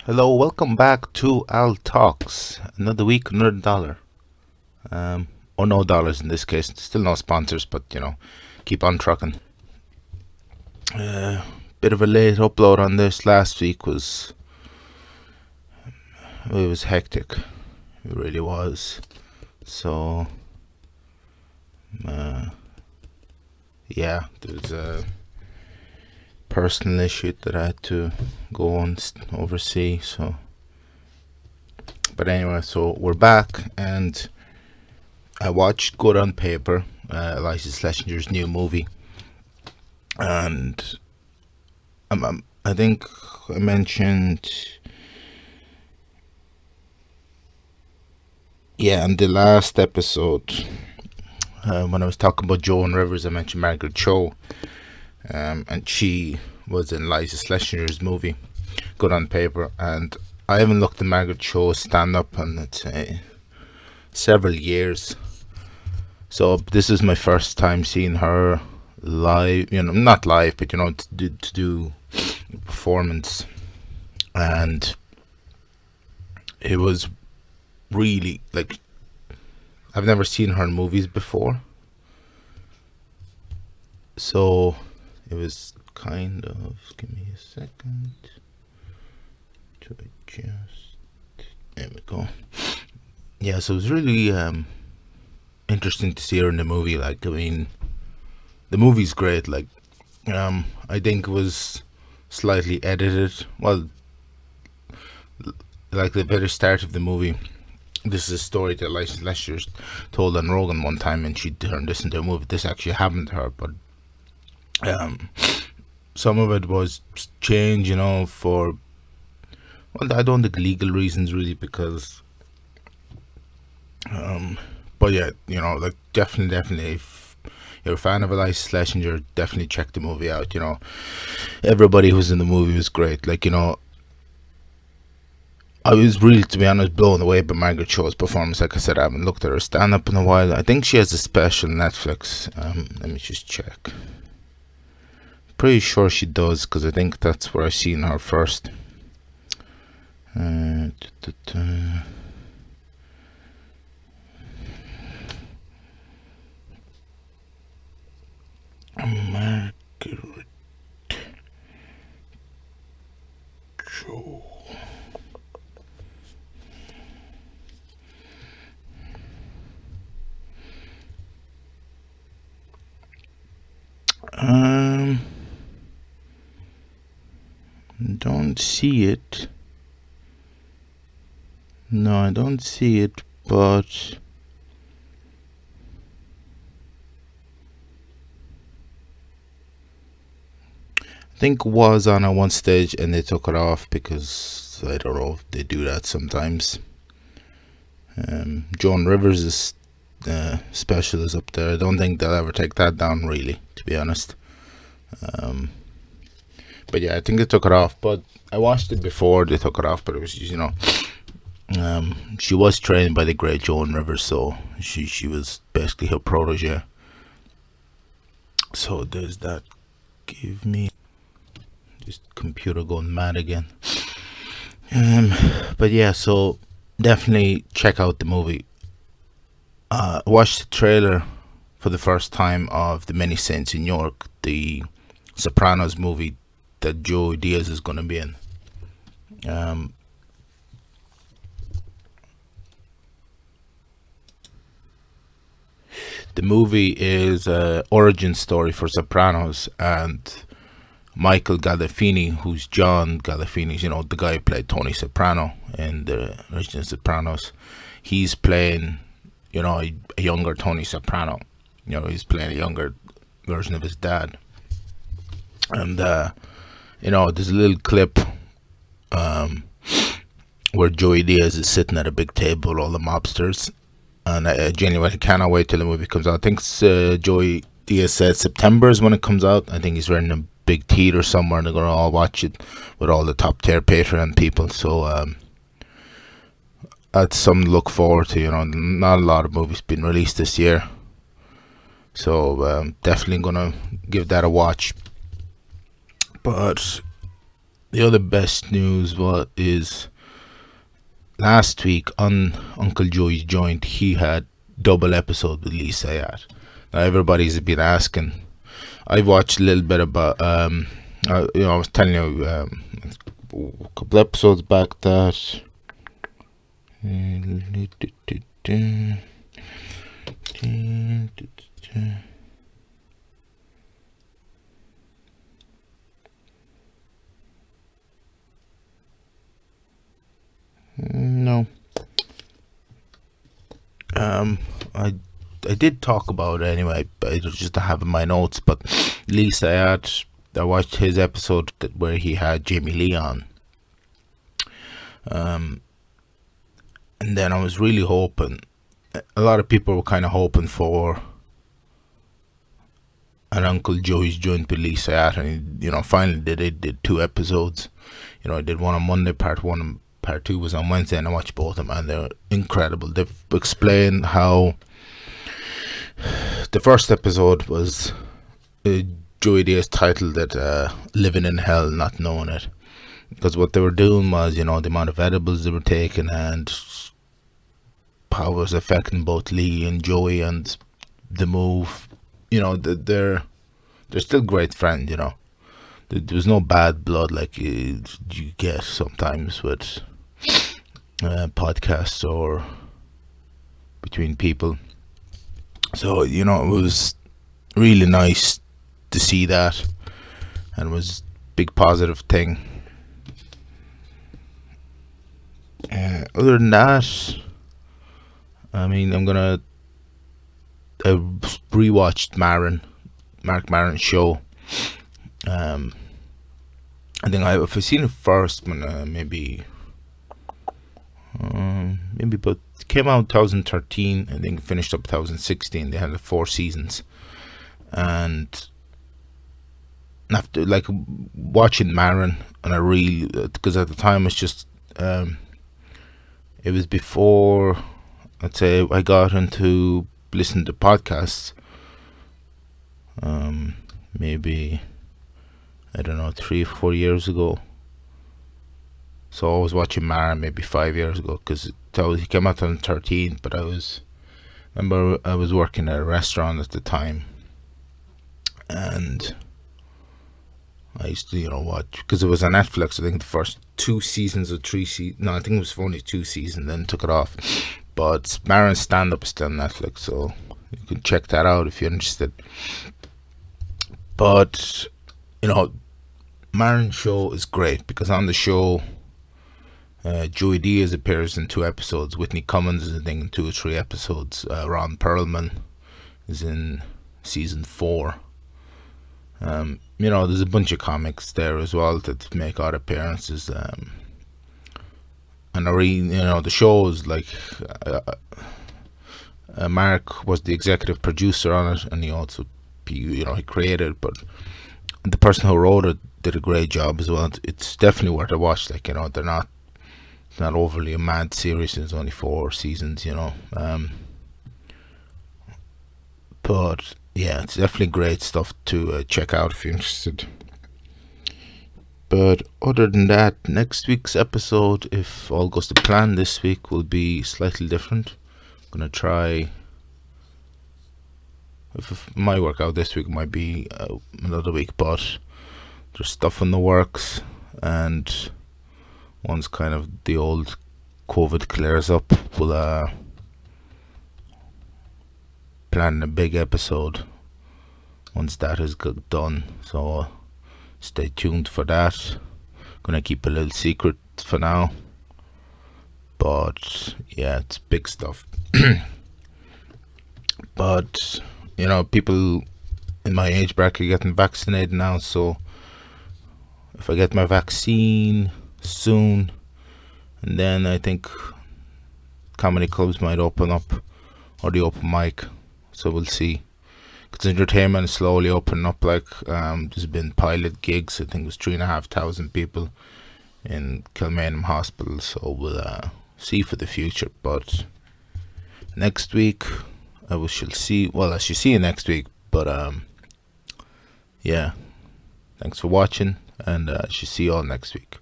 Hello, welcome back to Al Talks. Another week, another dollar. Or no dollars in this case. Still no sponsors, but keep on trucking. Bit of a late upload on this. Last week was hectic. It really was. So, yeah, there's a personal issue that I had to go and oversee. But anyway, so we're back, and I watched Good on Paper, Iliza Schlesinger's new movie, and I think I mentioned, in the last episode, when I was talking about Joan Rivers, I mentioned Margaret Cho, and she was in Iliza Schlesinger's movie, Good on Paper, and I haven't looked at Margaret Cho's stand-up in, let's say, several years. So this is my first time seeing her live, not live, but to do a performance, and it was really like I've never seen her in movies before, so it was kind of, give me a second to adjust. There we go. Yeah, so it was really interesting to see her in the movie. Like, I mean, the movie's great. Like, I think it was slightly edited. Well, like the very start of the movie, this is a story that Iliza Shlesinger told on Rogan one time, and she turned this into a movie. This actually happened to her, but some of it was changed, for, well, I don't think legal reasons really, because but yeah, like definitely if you're a fan of Iliza Shlesinger, definitely check the movie out. Everybody who's in the movie was great. Like, I was really, to be honest, blown away by Margaret Cho's performance. Like I said, I haven't looked at her stand up in a while. I think she has a special on Netflix. Let me just check. Pretty sure she does, because I think that's where I seen her first. Margaret Cho. Don't see it. No, I don't see it, but I think was on at one stage and they took it off because I don't know, they do that sometimes. Joan Rivers' special is up there. I don't think they'll ever take that down, really, to be honest. But yeah, I think they took it off. But I watched it before they took it off. But it was, she was trained by the great Joan Rivers, so she was basically her protege. So there's that. Give me just computer going mad again. But yeah, so definitely check out the movie. Watch the trailer for the first time of the Many Saints in Newark, the Sopranos movie that Diaz is going to be in. The movie is an origin story for Sopranos, and Michael Gandolfini, who's John Gandolfini, the guy who played Tony Soprano in the original Sopranos, he's playing, a younger Tony Soprano. He's playing a younger version of his dad. And, there's a little clip where Joey Diaz is sitting at a big table with all the mobsters. And I genuinely cannot wait till the movie comes out. I think Joey Diaz said September is when it comes out. I think he's renting a big theater somewhere and they're going to all watch it with all the top tier Patreon people. So that's something to look forward to. Not a lot of movies being released this year. So definitely going to give that a watch. But the other best news is last week on Uncle Joey's Joint, he had double episode with Lee Syatt. Now everybody's been asking. I've watched a little bit about I was telling you a couple episodes back that no. I did talk about it anyway, but I just don't have in my notes. But Lee Syatt, I watched his episode where he had Jamie Lee on. And then I was really hoping, a lot of people were kind of hoping for an Uncle Joey's Joint with Lee Syatt, and finally did 2 episodes. I did one on Monday, part 1, and part 2 was on Wednesday, and I watched both of them, and they're incredible. They've explained how the first episode was Joey Diaz titled it "Living in Hell, Not Knowing It," because what they were doing was, the amount of edibles they were taking and how it was affecting both Lee and Joey and the move. They're still great friends. There was no bad blood like you get sometimes with podcasts or between people. So it was really nice to see that, and it was a big positive thing. Other than that, I rewatched Mark Maron's show. I think if I seen it first when maybe but it came out 2013. I think it finished up 2016. They had 4 seasons, and after watching Maron, and I really, because at the time it's just it was before, I'd say, I got into listening to podcasts. Maybe, I don't know, 3 or 4 years ago. So I was watching Maron maybe 5 years ago, because he came out in 2013. But I remember I was working at a restaurant at the time, and I used to watch, because it was on Netflix. I think the first 2 seasons or 3 seasons. No, I think it was only 2 seasons. Then took it off. But Maron's stand-up is still on Netflix, so you can check that out if you're interested. But Maron's show is great, because on the show, Joey Diaz appears in 2 episodes. Whitney Cummings is, I think, in 2 or 3 episodes. Ron Perlman is in season 4. There's a bunch of comics there as well that make odd appearances. And the show is like, Mark was the executive producer on it, and he also, he created it, but the person who wrote it did a great job as well. It's definitely worth a watch. They're not overly a mad series. It's only 4 seasons, but yeah, it's definitely great stuff to check out if you're interested. But other than that, next week's episode, if all goes to plan this week, will be slightly different. I'm gonna try, if it might work out this week, it might be another week, but there's stuff in the works, and once kind of the old COVID clears up, we'll plan a big episode once that is done. So stay tuned for that. Gonna keep a little secret for now, but yeah, it's big stuff. But people in my age bracket are getting vaccinated now, so if I get my vaccine soon, and then I think comedy clubs might open up, or the open mic, so we'll see. Because entertainment is slowly opening up. There's been pilot gigs. I think it was 3,500 people in Kilmainham Hospital, so we'll see for the future. But next week I shall see. Well, I shall see you next week. But yeah, thanks for watching, and I should see you all next week.